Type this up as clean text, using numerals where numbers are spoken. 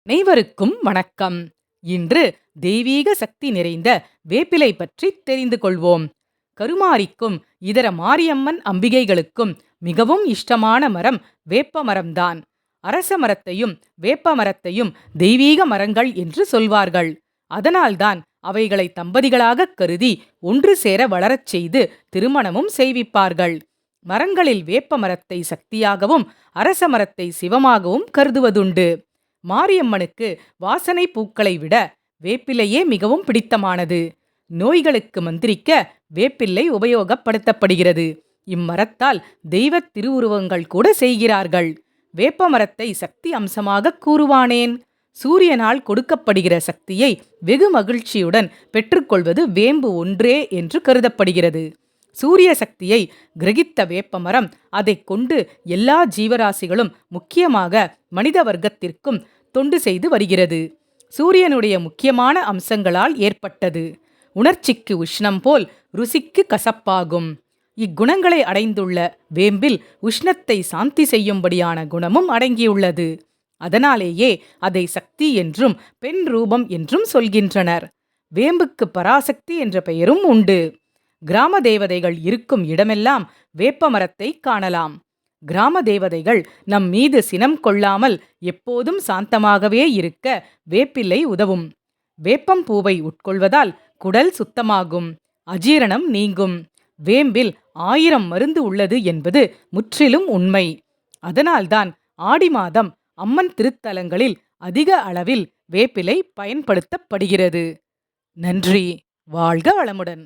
அனைவருக்கும் வணக்கம். இன்று தெய்வீக சக்தி நிறைந்த வேப்பிலை பற்றி தெரிந்து கொள்வோம். கருமாரிக்கும் இதர மாரியம்மன் அம்பிகைகளுக்கும் மிகவும் இஷ்டமான மரம் வேப்ப மரம்தான். அரச மரத்தையும் வேப்ப மரத்தையும் தெய்வீக மரங்கள் என்று சொல்வார்கள். அதனால்தான் அவைகளை தம்பதிகளாக கருதி ஒன்று சேர வளரச் செய்து திருமணமும் செய்விப்பார்கள். மரங்களில் வேப்ப மரத்தை சக்தியாகவும் அரச மரத்தை சிவமாகவும் கருதுவதுண்டு. மாரியம்மனுக்கு வாசனை பூக்களை விட வேப்பிலையே மிகவும் பிடித்தமானது. நோய்களுக்கு மந்திரிக்க வேப்பிலை உபயோகப்படுத்தப்படுகிறது. இம்மரத்தால் தெய்வ திருவுருவங்கள் கூட செய்கிறார்கள். வேப்ப மரத்தை சக்தி அம்சமாக கூறுவானேன்? சூரியனால் கொடுக்கப்படுகிற சக்தியை வெகு மகிழ்ச்சியுடன் பெற்றுக்கொள்வது வேம்பு ஒன்றே என்று கருதப்படுகிறது. சூரிய சக்தியை கிரகித்த வேப்பமரம் அதை கொண்டு எல்லா ஜீவராசிகளும் முக்கியமாக மனித வர்க்கத்திற்கும் தொண்டு செய்து வருகிறது. சூரியனுடைய முக்கியமான அம்சங்களால் ஏற்பட்டது. உணர்ச்சிக்கு உஷ்ணம் போல் ருசிக்கு கசப்பாகும். இக்குணங்களை அடைந்துள்ள வேம்பில் உஷ்ணத்தை சாந்தி செய்யும்படியான குணமும் அடங்கியுள்ளது. அதனாலேயே அதை சக்தி என்றும் பெண் ரூபம் என்றும் சொல்கின்றனர். வேம்புக்கு பராசக்தி என்ற பெயரும் உண்டு. கிராம தேவதைகள் இருக்கும் இடமெல்லாம் வேப்ப மரத்தை காணலாம். கிராம தேவதைகள் நம் மீது சினம் கொள்ளாமல் எப்போதும் சாந்தமாகவே இருக்க வேப்பிலை உதவும். வேப்பம் பூவை உட்கொள்வதால் குடல் சுத்தமாகும், அஜீரணம் நீங்கும். வேம்பில் 1000 மருந்து உள்ளது என்பது முற்றிலும் உண்மை. அதனால்தான் ஆடி மாதம் அம்மன் திருத்தலங்களில் அதிக அளவில் வேப்பிலை பயன்படுத்தப்படுகிறது. நன்றி. வாழ்க வளமுடன்.